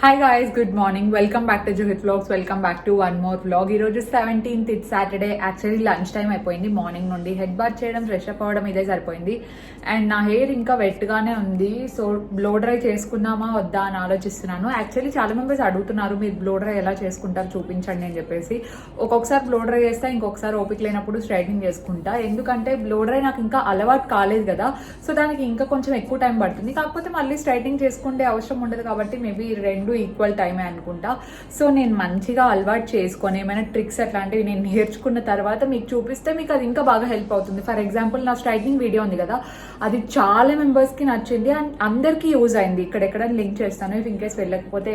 Hi guys, good morning. Welcome back to Juhith vlogs. Welcome back to one more vlog. ఈ రోజు 17th, it's Saturday. Actually lunch time అయిపోయింది. Morning నుండి head bath చేయడం, fresh up అవ్వడం ఇదే సరిపోయింది. And నా హెయిర్ ఇంకా వెట్గానే ఉంది. సో బ్లో డ్రై చేసుకుందామా వద్దా అని ఆలోచిస్తున్నాను. యాక్చువల్లీ చాలా మెంబర్స్ అడుగుతున్నారు, మీరు బ్లో డ్రై ఎలా చేసుకుంటారు చూపించండి అని చెప్పేసి. ఒక్కొక్కసారి బ్లో డ్రై చేస్తా, ఇంకొకసారి ఓపిక లేనప్పుడు స్ట్రైట్నింగ్ చేసుకుంటా. ఎందుకంటే బ్లో డ్రై నాకు ఇంకా అలవాటు కాలేదు కదా, సో దానికి ఇంకా కొంచెం ఎక్కువ టైం పడుతుంది. కాకపోతే మళ్ళీ స్ట్రైట్నింగ్ చేసుకుంటే అవసరం ఉండదు కాబట్టి మేబీ రెండు ఈక్వల్ టైమే అనుకుంటా. సో నేను మంచిగా అలవాటు చేసుకొని ఏమైనా ట్రిక్స్ అట్లాంటివి నేను నేర్చుకున్న తర్వాత మీకు చూపిస్తే మీకు అది ఇంకా బాగా హెల్ప్ అవుతుంది. ఫర్ ఎగ్జాంపుల్, నా స్ట్రైట్నింగ్ వీడియో ఉంది కదా, అది చాలా మెంబర్స్కి నచ్చింది అండ్ అందరికీ యూజ్ అయింది. ఇక్కడెక్కడ లింక్ చేస్తాను. ఇఫ్ ఇన్కేస్ వెళ్ళకపోతే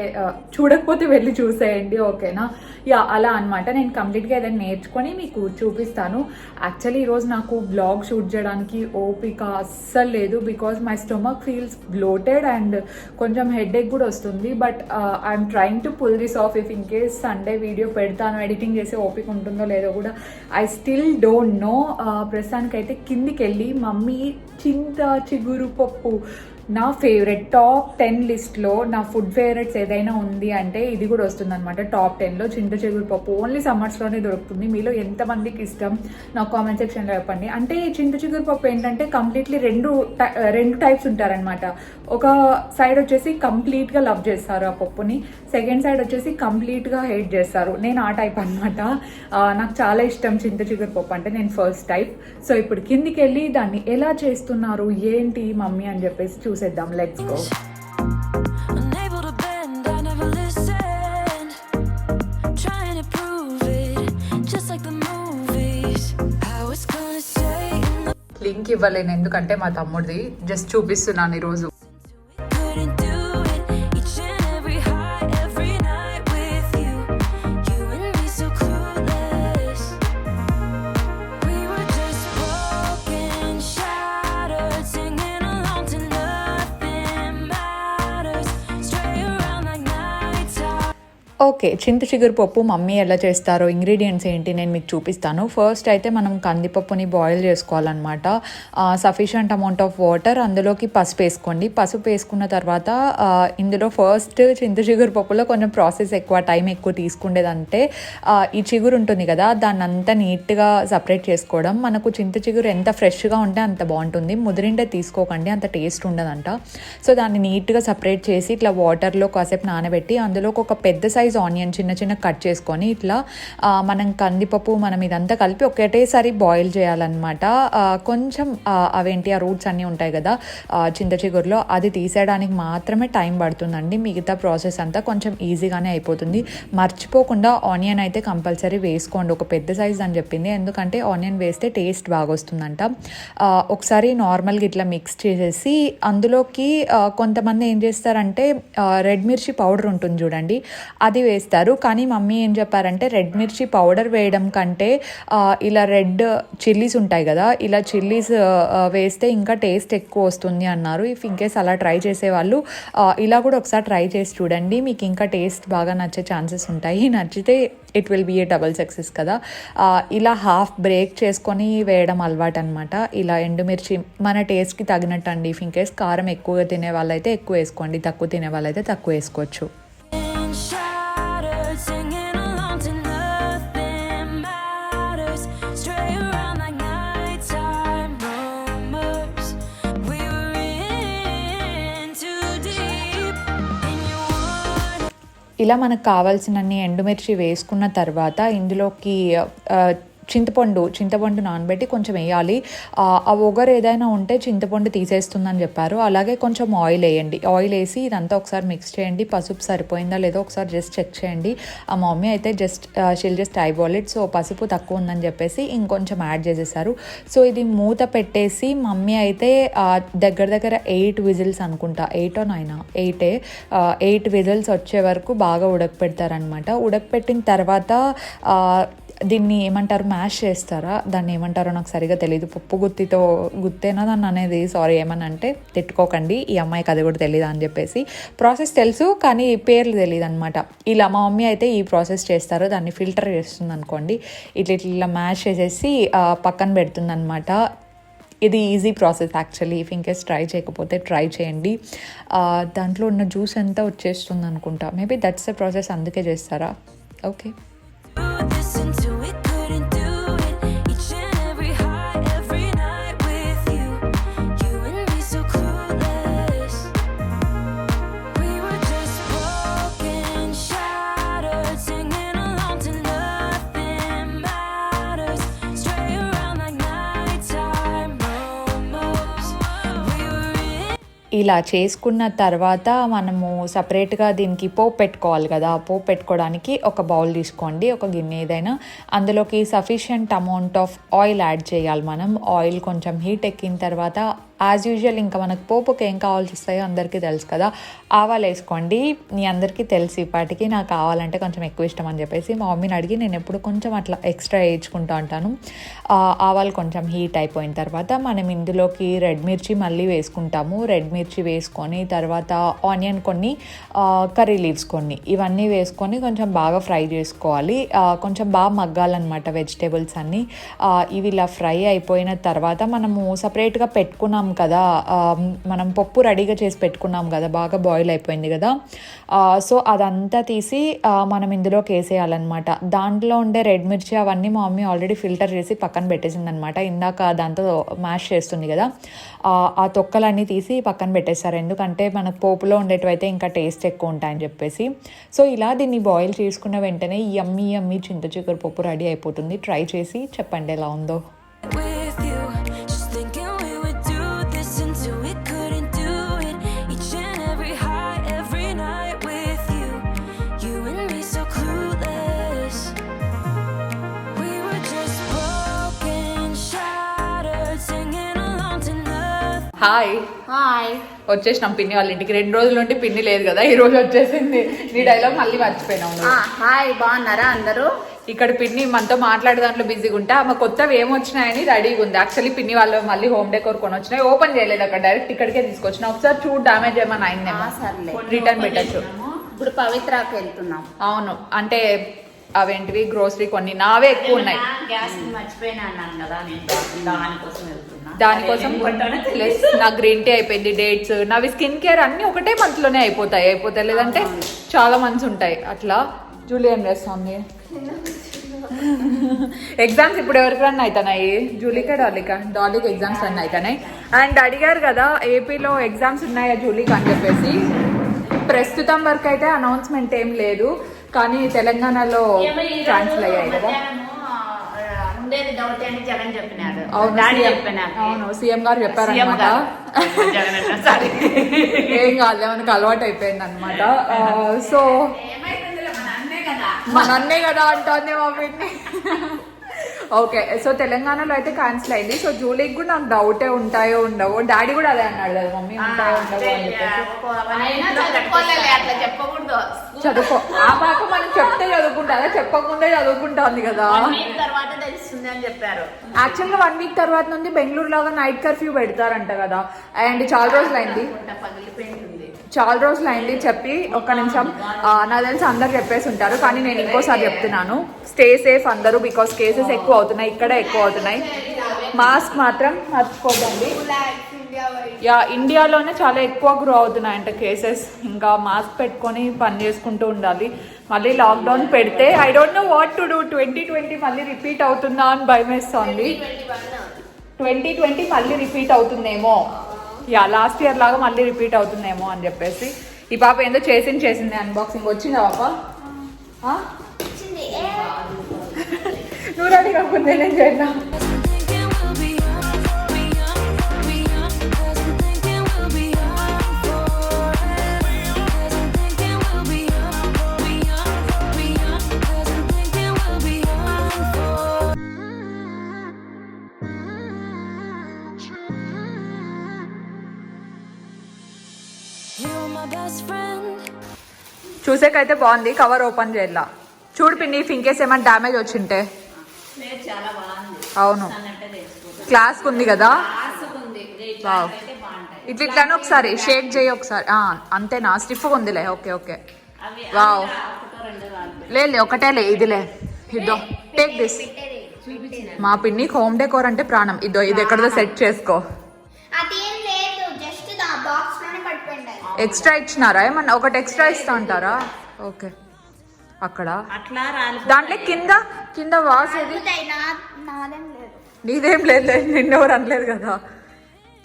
చూడకపోతే వెళ్ళి చూసేయండి, ఓకేనా? యా, అలా అనమాట. నేను కంప్లీట్గా ఏదైనా నేర్చుకొని మీకు చూపిస్తాను. యాక్చువల్లీ ఈరోజు నాకు బ్లాగ్ షూట్ చేయడానికి ఓపిక అస్సలు లేదు. Because my stomach feels bloated and కొంచెం హెడేక్ కూడా వస్తుంది. But I'm trying to pull this off. If in case Sunday video పెడతాను, ఎడిటింగ్ చేసే ఓపిక ఉంటుందో లేదో కూడా ఐ స్టిల్ డోంట్ నో. ప్రస్తుతానికైతే కిందికి వెళ్ళి మమ్మీ చింత చిగురు పప్పు, నా ఫేవరెట్ టాప్ 10 లిస్ట్లో నా ఫుడ్ ఫేవరెట్స్ ఏదైనా ఉంది అంటే ఇది కూడా వస్తుంది అనమాట. టాప్ 10లో చింత చిగురు పప్పు. ఓన్లీ సమ్మర్స్లోనే దొరుకుతుంది. మీలో ఎంతమందికి ఇష్టం నాకు కామెంట్ సెక్షన్లో చెప్పండి. అంటే చింత చిగురు పప్పు ఏంటంటే కంప్లీట్లీ రెండు టైప్స్ ఉంటారనమాట. ఒక సైడ్ వచ్చేసి కంప్లీట్గా లవ్ చేస్తారు ఆ పప్పుని, సెకండ్ సైడ్ వచ్చేసి కంప్లీట్గా హేట్ చేస్తారు. నేను ఆ టైప్ అనమాట. నాకు చాలా ఇష్టం చింత చిగురు పప్పు అంటే. నేను ఫస్ట్ టైప్. సో ఇప్పుడు కిందికి వెళ్ళి దాన్ని ఎలా చేస్తున్నారు ఏంటి మమ్మీ అని చెప్పేసి చూసేద్దాం. Let's go. లింక్ ఇవ్వలేను ఎందుకంటే మా తమ్ముడిది. జస్ట్ చూపిస్తున్నాను ఈరోజు. ఓకే, చింత చిగురు పప్పు మమ్మీ ఎలా చేస్తారో, ఇంగ్రీడియంట్స్ ఏంటి నేను మీకు చూపిస్తాను. ఫస్ట్ అయితే మనం కందిపప్పుని బాయిల్ చేసుకోవాలన్నమాట. సఫిషియంట్ అమౌంట్ ఆఫ్ వాటర్, అందులోకి పసుపు వేసుకోండి. పసుపు వేసుకున్న తర్వాత ఇందులో ఫస్ట్ చింత చిగురు పప్పులో కొంచెం ప్రాసెస్ ఎక్కువ, టైం ఎక్కువ తీసుకుండేదంటే ఈ చిగురు ఉంటుంది కదా, దాన్ని అంతా నీట్గా సపరేట్ చేసుకోవడం. మనకు చింత చిగురు ఎంత ఫ్రెష్గా ఉంటే అంత బాగుంటుంది. ముదిరిండే తీసుకోకండి, అంత టేస్ట్ ఉండదంట. సో దాన్ని నీట్గా సపరేట్ చేసి ఇట్లా వాటర్లో కాసేపు నానబెట్టి అందులోకి ఒక పెద్ద సైజ్ ఆనియన్ చిన్న చిన్న కట్ చేసుకొని ఇట్లా మనం కందిపప్పు మనం ఇదంతా కలిపి ఒకటేసారి బాయిల్ చేయాలన్నమాట. కొంచెం అవేంటి ఆ రూట్స్ అన్నీ ఉంటాయి కదా చింత చిగురులో, అది తీసేయడానికి మాత్రమే టైం పడుతుందండి. మిగతా ప్రాసెస్ అంతా కొంచెం ఈజీగానే అయిపోతుంది. మర్చిపోకుండా ఆనియన్ అయితే కంపల్సరీ వేసుకోండి. ఒక పెద్ద సైజ్ అని చెప్పింది, ఎందుకంటే ఆనియన్ వేస్తే టేస్ట్ బాగా వస్తుందంట. ఒకసారి నార్మల్గా ఇట్లా మిక్స్ చేసేసి అందులోకి కొంతమంది ఏం చేస్తారంటే రెడ్ మిర్చి పౌడర్ ఉంటుంది చూడండి, అది వేస్తారు. కానీ మమ్మీ ఏం చెప్పారంటే రెడ్ మిర్చి పౌడర్ వేయడం కంటే ఇలా రెడ్ చిల్లీస్ ఉంటాయి కదా, ఇలా చిల్లీస్ వేస్తే ఇంకా టేస్ట్ ఎక్కువ వస్తుంది అన్నారు. ఇఫ్ ఇన్కేస్ అలా ట్రై చేసేవాళ్ళు ఇలా కూడా ఒకసారి ట్రై చేసి చూడండి, మీకు ఇంకా టేస్ట్ బాగా నచ్చే ఛాన్సెస్ ఉంటాయి. నచ్చితే it will be a double success కదా. ఇలా హాఫ్ బ్రేక్ చేసుకొని వేయడం అలవాటు అనమాట. ఇలా ఎండుమిర్చి మన టేస్ట్కి తగినట్టు అండి. ఇఫ్ ఇన్కేస్ కారం ఎక్కువగా తినే వాళ్ళైతే ఎక్కువ వేసుకోండి, తక్కువ తినే వాళ్ళైతే తక్కువ వేసుకోవచ్చు. ఇలా మనకు కావాల్సినన్ని ఎండుమిర్చి వేసుకున్న తర్వాత ఇందులోకి చింతపండు నానబెట్టి కొంచెం వేయాలి. ఆ ఒగరు ఏదైనా ఉంటే చింతపండు తీసేస్తుందని చెప్పారు. అలాగే కొంచెం ఆయిల్ వేయండి. ఆయిల్ వేసి ఇదంతా ఒకసారి మిక్స్ చేయండి. పసుపు సరిపోయిందా లేదో ఒకసారి జస్ట్ చెక్ చేయండి. ఆ మమ్మీ అయితే she'll just eyeball it. So పసుపు తక్కువ ఉందని చెప్పేసి ఇంకొంచెం యాడ్ చేసేసారు. సో ఇది మూత పెట్టేసి మమ్మీ అయితే దగ్గర 8 విజిల్స్ అనుకుంటా, 8 or 9, 8 విజిల్స్ వచ్చే వరకు బాగా ఉడకపెడతారనమాట. ఉడకపెట్టిన తర్వాత దీన్ని ఏమంటారు, మ్యాష్ చేస్తారా, దాన్ని ఏమంటారో నాకు సరిగా తెలియదు. పప్పు గుత్తేనా దాన్ని అనేది, సారీ ఏమని అంటే తిట్టుకోకండి, ఈ అమ్మాయికి అది కూడా తెలియదు అని చెప్పేసి. ప్రాసెస్ తెలుసు కానీ పేర్లు తెలియదు అనమాట. ఇలా మా మమ్మీ అయితే ఈ ప్రాసెస్ చేస్తారు. దాన్ని ఫిల్టర్ చేస్తుంది అనుకోండి. ఇట్లా మ్యాష్ చేసేసి పక్కన పెడుతుంది అనమాట. ఇది easy process actually. If in case try చేయకపోతే ట్రై చేయండి. దాంట్లో ఉన్న జ్యూస్ అంతా వచ్చేస్తుంది అనుకుంటా. మేబీ దట్స్ ద ప్రాసెస్, అందుకే చేస్తారా? ఓకే. ఇలా చేసుకున్న తర్వాత మనము సపరేట్గా దీనికి పోపు పెట్టుకోవాలి కదా. పోపు పెట్టుకోవడానికి ఒక బౌల్ తీసుకోండి, ఒక గిన్నె ఏదైనా. అందులోకి sufficient amount of oil add చేయాలి మనం. ఆయిల్ కొంచెం హీట్ ఎక్కిన తర్వాత యాజ్ యూజువల్ ఇంకా మనకు పోపుకి ఏం కావాల్సి వస్తాయో అందరికీ తెలుసు కదా. ఆవాలు వేసుకోండి. మీ అందరికీ తెలిసి ఇప్పటికీ నాకు కావాలంటే కొంచెం ఎక్కువ ఇష్టం అని చెప్పేసి మా మమ్మీని అడిగి నేను ఎప్పుడు కొంచెం అట్లా ఎక్స్ట్రా వేయించుకుంటూ ఉంటాను. ఆవాలు కొంచెం హీట్ అయిపోయిన తర్వాత మనం ఇందులోకి రెడ్ మిర్చి మళ్ళీ వేసుకుంటాము. రెడ్ మిర్చి వేసుకొని తర్వాత ఆనియన్ కొన్ని, కర్రీ లీవ్స్ కొన్ని, ఇవన్నీ వేసుకొని కొంచెం బాగా ఫ్రై చేసుకోవాలి. కొంచెం బాగా మగ్గాలన్నమాట వెజిటేబుల్స్ అన్నీ. ఇవి ఇలా ఫ్రై అయిపోయిన తర్వాత మనము సపరేట్గా పెట్టుకున్నాం కదా, మనం పప్పు రెడీగా చేసి పెట్టుకున్నాం కదా, బాగా బాయిల్ అయిపోయింది కదా. సో అదంతా తీసి మనం ఇందులోకి వేసేయాలన్నమాట. దాంట్లో ఉండే రెడ్ మిర్చి అవన్నీ మా మమ్మీ ఆల్రెడీ ఫిల్టర్ చేసి పక్కన పెట్టేసింది అనమాట. ఇందాక దాంతో మ్యాష్ చేస్తుంది కదా, ఆ తొక్కలన్నీ తీసి పక్కన పెట్టేస్తారు. ఎందుకంటే మనకు పోపులో ఉండేటివైతే ఇంకా టేస్ట్ ఎక్కువ ఉంటాయని చెప్పేసి. సో ఇలా దీన్ని బాయిల్ చేసుకున్న వెంటనే యమ్మీ యమ్మీ చింత చిగురు పప్పు రెడీ అయిపోతుంది. ట్రై చేసి చెప్పండి ఎలా ఉందో. హాయ్ హాయ్, వచ్చేసినాం పిన్ని వాళ్ళ ఇంటికి. 2 రోజుల నుండి పిన్ని లేదు కదా, ఈ రోజు వచ్చేసింది. నీ డైలాగ్ మళ్ళీ మర్చిపోయినాము. హాయ్, బాగున్నారా అందరూ? ఇక్కడ పిన్ని మనతో మాట్లాడే దాంట్లో బిజీగా ఉంటే ఆమె కొత్తవి ఏమొచ్చినాయని రెడీగా ఉంది. యాక్చువల్లీ పిన్ని వాళ్ళు మళ్ళీ హోమ్ డెకోర్ కొని వచ్చినాయి, ఓపెన్ చేయలేదు అక్కడ, డైరెక్ట్ ఇక్కడికే తీసుకొచ్చిన. ఒకసారి చూడు డామేజ్ ఏమైనా అయిందేమో, రిటర్న్ పెట్టచ్చు. ఇప్పుడు పవిత్రకి వెళ్తున్నాం. అవును, అంటే అవేంటివి గ్రోసరీ కొన్ని నావే ఎక్కువ ఉన్నాయి. గ్యాస్ మర్చిపోయినా కదా, దానికోసం వెళ్తున్నా. దానికోసం నా గ్రీన్ టీ అయిపోయింది, డేట్స్, నావి స్కిన్ కేర్ అన్ని ఒకటే మంత్ లోనే అయిపోతాయి లేదంటే చాలా మంత్స్ ఉంటాయి అట్లా. జూలియన్ చేస్తుంది. ఎగ్జామ్స్ ఇప్పుడు ఎవరికి రన్ అవుతున్నాయి? జూలీకా డాలీకి ఎగ్జామ్స్ రన్ అవుతున్నాయి. అండ్ అడిగారు కదా ఏపీలో ఎగ్జామ్స్ ఉన్నాయా జూలీకి అని చెప్పేసి. ప్రస్తుతం వరకు అయితే అనౌన్స్మెంట్ ఏం లేదు, కానీ తెలంగాణలో క్యాన్సిల్ అయ్యాయి కదా. అవును, సీఎం గారు చెప్పారనమాట. ఏం కాదు, మనకు అలవాటు అయిపోయింది అనమాట. సో మన అన్నే కదా అంటోంది మమ్మీని. ఓకే, సో తెలంగాణలో అయితే క్యాన్సిల్ అయింది. సో జూలీకి కూడా నాకు డౌటే ఉంటాయో ఉండవో. డాడీ కూడా అదే అన్నాడు కదా, మమ్మీ ఉంటాయో ఉండవో అని చెప్పేసి. చదువుకో, ఆ పాక మనం చెప్తే చదువుకుంటా, చెప్పకుండా చదువుకుంటుంది కదా. యాక్చువల్గా 1 వీక్ తర్వాత నుండి బెంగళూరు లాగా నైట్ కర్ఫ్యూ పెడతారంట కదా. అండ్ చాలా రోజులు అయింది చెప్పి. ఒక్క నిమిషం, నాకు తెలిసి అందరు చెప్పేసి ఉంటారు, కానీ నేను ఇంకోసారి చెప్తున్నాను. స్టే సేఫ్ అందరూ, బికాస్ కేసెస్ ఎక్కువ అవుతున్నాయి, ఇక్కడ ఎక్కువ అవుతున్నాయి. మాస్క్ మాత్రం మర్చిపోదండి. ఇండియాలోనే చాలా ఎక్కువ గ్రో అవుతున్నాయంట కేసెస్. ఇంకా మాస్క్ పెట్టుకొని పని చేసుకుంటూ ఉండాలి. మళ్ళీ లాక్డౌన్ పెడితే I don't know what to do. 2020 మళ్ళీ రిపీట్ అవుతుందా అని భయం వేస్తోంది. 2020 మళ్ళీ రిపీట్ అవుతుందేమో, లాస్ట్ ఇయర్ లాగా మళ్ళీ రిపీట్ అవుతుందేమో అని చెప్పేసి. ఈ పాప ఏందో చేసింది అన్బాక్సింగ్. వచ్చిందా పాప? నువ్వు రెడీ కాకుండా నేను చేద్దాం. చూసేకైతే బాగుంది, కవర్ ఓపెన్ చేయాల. చూడు పిన్ని, ఇన్ కేస్ ఏమైనా డ్యామేజ్ వచ్చింటే. అవును, క్లాస్ ఉంది కదా. ఇట్లాను ఒకసారి షేక్ చేయి ఒకసారి. అంతేనా? స్టిఫ్గా ఉందిలే. Okay okay, wow. లేదు ఒకటేలే, ఇదిలే. ఇద్దో, టేక్ దిస్. మా పిన్నికి హోమ్ డెకోర్ అంటే ప్రాణం. ఇది ఎక్కడదో సెట్ చేసుకో. అదేం లేదు, జస్ట్ ఆ బాక్స్ లోనే పడిపోయింది. ఎక్స్ట్రా ఇచ్చినారా ఏమన్నా? ఒకటి ఎక్స్ట్రా ఇస్తా అంటారా? ఓకే. అక్కడ అట్లా రాలి దాంట్లో కింద వాసేది నాదేం లేదు. నీదేం లేదు, నిన్నెవరు అనలేదు కదా.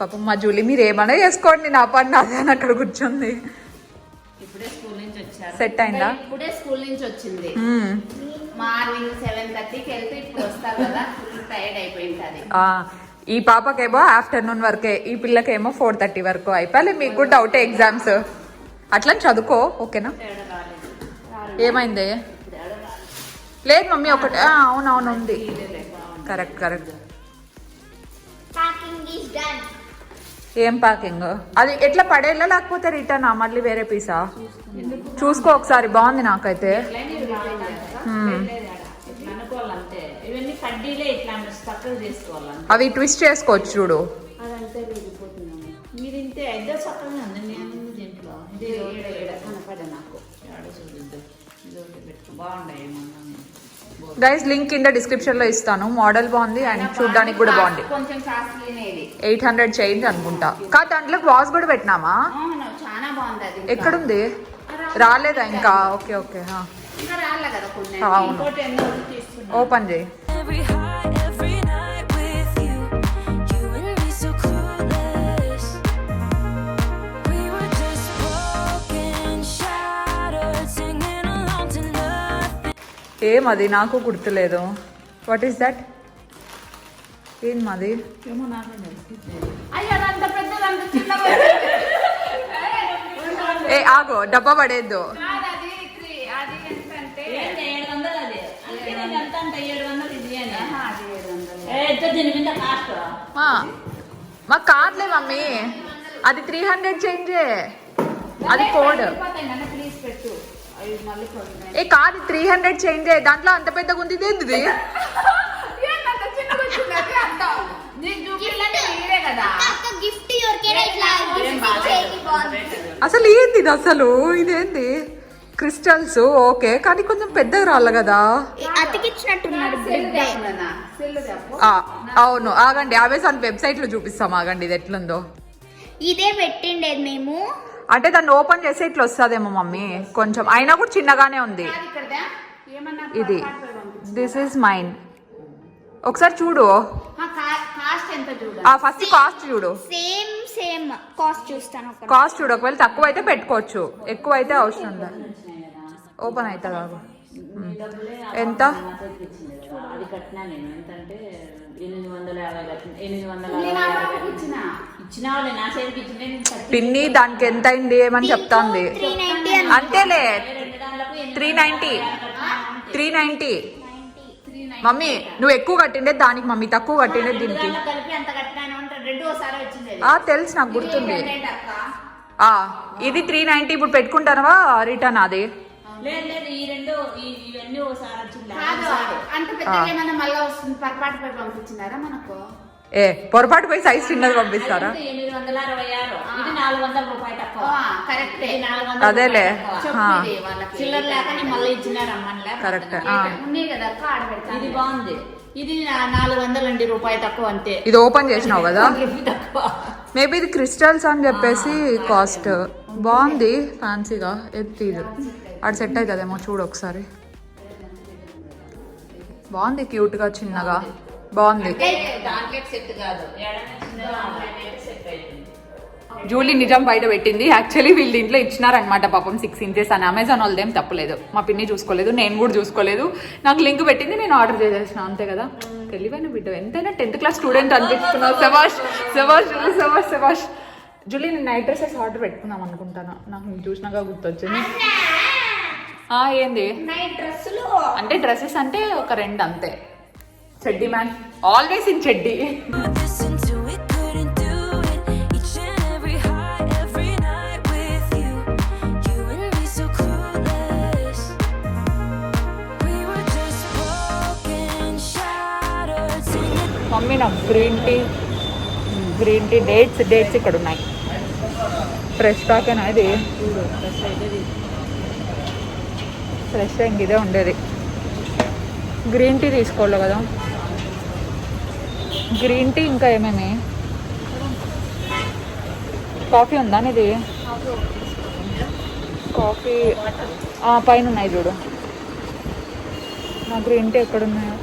పాపం మా జూలీ మీరు ఏమన్నా చేసుకోండి, నా పని నాదే అని అక్కడ కూర్చుంది. ఇప్పుడే స్కూల్ నుంచి వచ్చారు. సెట్ అయిందా? ఇప్పుడే స్కూల్ నుంచి వచ్చింది. మార్నింగ్ 7:30కి వెళ్తే ఇప్పుడు వస్తారు కదా, ఫుల్ టైర్డ్ అయిపోయింది. ఈ పాపకేమో ఆఫ్టర్నూన్ వరకే, ఈ పిల్లకేమో 4:30 వరకు. అయిపోయి మీకు కూడా డౌటే ఎగ్జామ్స్. అట్లా చదువుకో, ఓకేనా? ఏమైంది? లేదు మమ్మీ, ఒకటి అవునవును ఉంది. కరెక్ట్. Packing is done. ఏం ప్యాకింగ్? అది ఎట్లా పడేలా లేకపోతే రిటర్న్ మళ్ళీ వేరే పీసా? చూసుకో ఒకసారి, బాగుంది నాకైతే. అనుకోవాలంటే ఇవన్నీ కడ్డీలే ఇట్లా చక్కగా చేసుకోవాలంటే అవి ట్విస్ట్ చేసుకోవచ్చు చూడు. అదంతా వెళ్ళిపోతున్నాము. మీరు ఇంతే అయితే చక్కగా ఉంది. నేను దీంట్లో ఇది కనపడే నాకు బాగుంటాయి. గైస్ లింక్ కింద డిస్క్రిప్షన్ లో ఇస్తాను. మోడల్ బాగుంది అండ్ చూడడానికి కూడా బాగుంది. కొంచెం కాస్ట్లీనే ఇది. 800 చేంజ్ అనుకుంటా. కాదు దాంట్లో వాస్ కూడా పెట్టినామా? చాలా బాగుంది. అది ఎక్కడుంది? రాలేదా ఇంకా? ఓకే ఇంకా రాలే కదా కొన్ని. అవును. ఇంకోటి ఎన్నో తీసుకున్నా. ఓపెన్ చేయి. ఏమది? నాకు గుర్తులేదు. What is that? ఏం మాది? ఏ ఆగో, డబ్బా పడేద్దు. మాకు కాదులే మమ్మీ, అది 300 చేంజే. అది కోడ్. ఏ కాదు, 300 చేంజే. దాంట్లో అంత పెద్దగా ఉంది. ఏంటిది? అసలు ఏంది ఇది? అసలు ఇదేంది? క్రిస్టల్స్ ఓకే, కానీ కొంచెం పెద్దగా రాళ్ళ కదా. అవును, ఆగండి, అమెజాన్ వెబ్సైట్ లో చూపిస్తాం. ఆగండి, ఇది ఎట్లుందో. ఇదే పెట్టిండేది మేము. అంటే దాన్ని ఓపెన్ చేస్తే ఇట్లా వస్తుందేమో మమ్మీ. కొంచెం అయినా కూడా చిన్నగానే ఉంది ఇది. This is mine. ఒకసారి చూడు. ఫస్ట్ కాస్ట్ చూడు. సేమ్ కాస్ట్ చూస్తాను. కాస్ట్ చూడు. ఒకవేళ తక్కువ అయితే పెట్టుకోవచ్చు, ఎక్కువ అయితే అవసరం లేదు. ఓపెన్ అవుతుంది కాదు. ఎంత? అది కట్టినా నేను. ఎంతంటే 850 పిన్ని దానికి ఎంత అయింది ఏమని చెప్తాంది. అంతేలే, 390. మమ్మీ నువ్వు ఎక్కువ కట్టిండే దానికి, మమ్మీ తక్కువ కట్టిండే దీనికి. తెలుసు, నాకు గుర్తుంది. ఇది 390. ఇప్పుడు పెట్టుకుంటానవా రిటర్న్? అది పొరపాటు పోయి సైజ్ చిన్నది పంపిస్తారా? అదేలే, కరెక్ట్. ఇది బాగుంది. ఇది 400 రూపాయలు తక్కువ అంతే. ఇది ఓపెన్ చేసినావు కదా, మేబీ ఇది క్రిస్టల్స్ అని చెప్పేసి కాస్ట్. బాగుంది, ఫ్యాన్సీగా. ఎత్తి అది సెట్ అవుతుందేమో చూడు ఒకసారి. బాగుంది, క్యూట్ గా, చిన్నగా బాగుంది. జూలీ నిజం బయట పెట్టింది. యాక్చువల్లీ వీళ్ళు ఇంట్లో ఇచ్చినారనమాట పాపం 6 inches అని. అమెజాన్ వాళ్ళదేం తప్పలేదు. మా పిన్ని చూసుకోలేదు, నేను కూడా చూసుకోలేదు. నాకు లింక్ పెట్టింది, నేను ఆర్డర్ చేసేసిన అంతే కదా. తెలివైన బిడ్డ. ఎంతైనా 10th class స్టూడెంట్ అనిపిస్తున్నావు. శబాష్. జూలీ నేను నైట్ డ్రెస్సెస్ ఆర్డర్ పెట్టుకుందాం అనుకుంటాను. నాకు చూసినాక గుర్తొచ్చింది. ఏంది అంటే డ్రెస్సెస్ అంటే ఒక 2 అంతే. చెడ్డీ మ్యాన్, ఆల్వేస్ ఇన్ చెడ్డీ. మమ్మీ నాకు గ్రీన్ టీ డేట్స్ ఇక్కడ ఉన్నాయి. ఫ్రెష్ ప్యాకేనా ఇది? ఫ్రెష్ ఇంక ఇదే ఉండేది. గ్రీన్ టీ తీసుకోవాలి కదా. గ్రీన్ టీ ఇంకా ఏమేమి కాఫీ ఉందా ఇది కాఫీ పైన ఉన్నాయి చూడు నా గ్రీన్ టీ ఎక్కడున్నాయో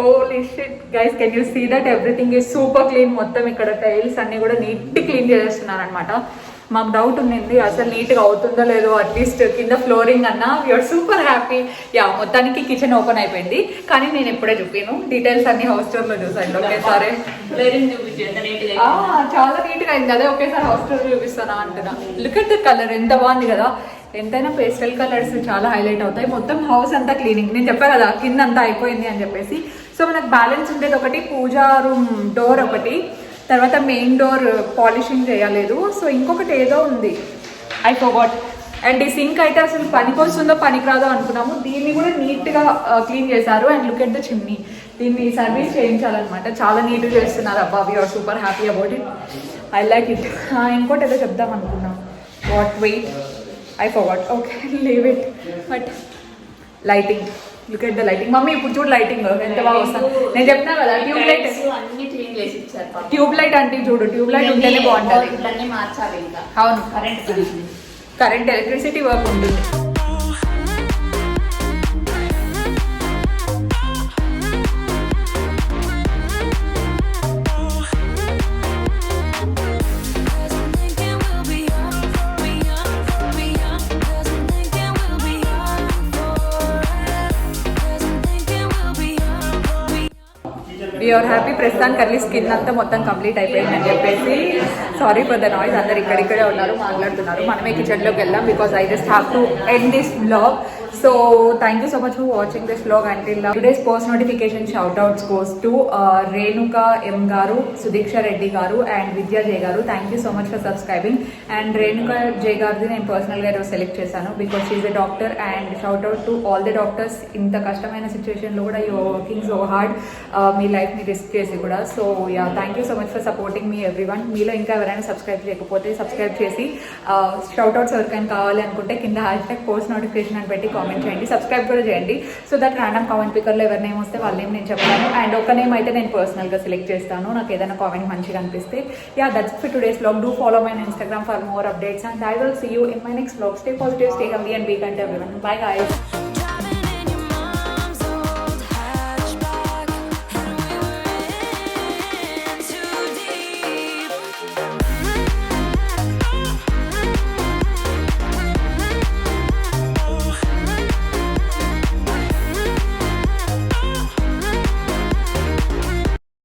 Holy shit, guys, can you see that everything is super clean? మొత్తం ఇక్కడ టైల్స్ అన్ని కూడా నీట్ క్లీన్ చేస్తున్నారు అనమాట. మాకు డౌట్ ఉండింది అసలు నీట్గా అవుతుందో లేదో, అట్లీస్ట్ కింద ఫ్లోరింగ్ అన్నా. We are super happy. యా, మొత్తానికి కిచెన్ ఓపెన్ అయిపోయింది. కానీ నేను ఎప్పుడే చూపాను, డీటెయిల్స్ అన్ని హౌస్ స్టోర్ లో చూసాను ఒకేసారి. చాలా నీట్గా అయింది. అదే ఒకేసారి హౌస్ స్టోర్ చూపిస్తానా అంటున్నా. లుక్ ఎట్ ద కలర్, ఎంత బాగుంది కదా. ఎంతైనా పేస్టల్ కలర్స్ చాలా హైలైట్ అవుతాయి. మొత్తం హౌస్ అంతా క్లీనింగ్, నేను చెప్పాను కదా కింద అంతా అయిపోయింది అని చెప్పేసి. సో మనకు బ్యాలెన్స్ ఉండేది ఒకటి పూజా రూమ్ డోర్ ఒకటి, తర్వాత మెయిన్ డోర్ పాలిషింగ్ చేయలేదు. సో ఇంకొకటి ఏదో ఉంది, ఐ ఫర్గాట్. అండ్ ఈ సింక్ అయితే అసలు పనికి వస్తుందో పనికి రాదో అనుకున్నాము. దీన్ని కూడా నీట్గా క్లీన్ చేశారు. And look at the chimney, దీన్ని సర్వీస్ చేయించాలన్నమాట. చాలా నీట్గా చేస్తున్నారు. అబ్బా, we are super happy about it. I like it. ఇంకోటి ఏదో చెప్దాం అనుకున్నాం, what wait, I forgot. Okay, leave it. But lighting, look at the lighting. Mummy ఇప్పుడు చూడు లైటింగ్ ఎంత బాగా వస్తుంది. నేను చెప్తున్నా కదా ట్యూబ్ లైట్, అన్ని క్లీన్ చేసి ఇచ్చారు. ట్యూబ్ లైట్ అంటే చూడు, ట్యూబ్ లైట్ ఉంటేనే బాగుంటుంది. అన్ని మార్చాలి ఇంకా. అవును, కరెంట్ ఎలక్ట్రిసిటీ వర్క్ ఉంటుంది. We are happy. ప్రస్తుతానికి అట్లీ స్కిన్ అంతా మొత్తం కంప్లీట్ అయిపోయిందని చెప్పేసి. సారీ ఫర్ ద నాయిస్, అందరు ఇక్కడిక్కడే ఉన్నారు, మాట్లాడుతున్నారు. మనమే కిచెన్లోకి వెళ్దాం because I just have to end this blog. So thank you so much for watching this blog until now. Today's post notification shout outs goes to Renuka M garu, Sudiksha Reddy garu and Vidya J garu. Thank you so much for subscribing. And Renuka J గారిది నేను పర్సనల్గా ఈరోజు select చేశాను because she's a doctor. And shout out to all the doctors. ఇంత కష్టమైన సిచ్యువేషన్లో కూడా you're working so hard, మీ లైఫ్ని రిస్క్ చేసి కూడా. So yeah, thank you so much for supporting me everyone. మీలో ఇంకా ఎవరైనా సబ్స్క్రైబ్ చేయకపోతే సబ్స్క్రైబ్ చేసి షౌట్ అవుట్స్ ఎవరికైనా కావాలి అనుకుంటే కింద #, పోస్ట్ నోటిఫికేషన్ అని పెట్టి కామెంట్ చేయండి. సబ్స్క్రైబ్ కూడా చేయండి. సో దట్ ర్యాండమ్ కామెంట్ పికర్లో ఎవరి నేమ్ వస్తే వాళ్ళ నేమ్ నేను చెప్తాను. అండ్ ఒక నేమ్ అయితే నేను పర్సనల్గా సెలెక్ట్ చేస్తాను, నాకు ఏదైనా కామెంట్ మంచిగా అనిపిస్తే. Yeah, that's for today's vlog. Do follow my Instagram for more updates and I will see you in my next vlog. Stay positive, stay healthy and be kind to everyone. Bye guys.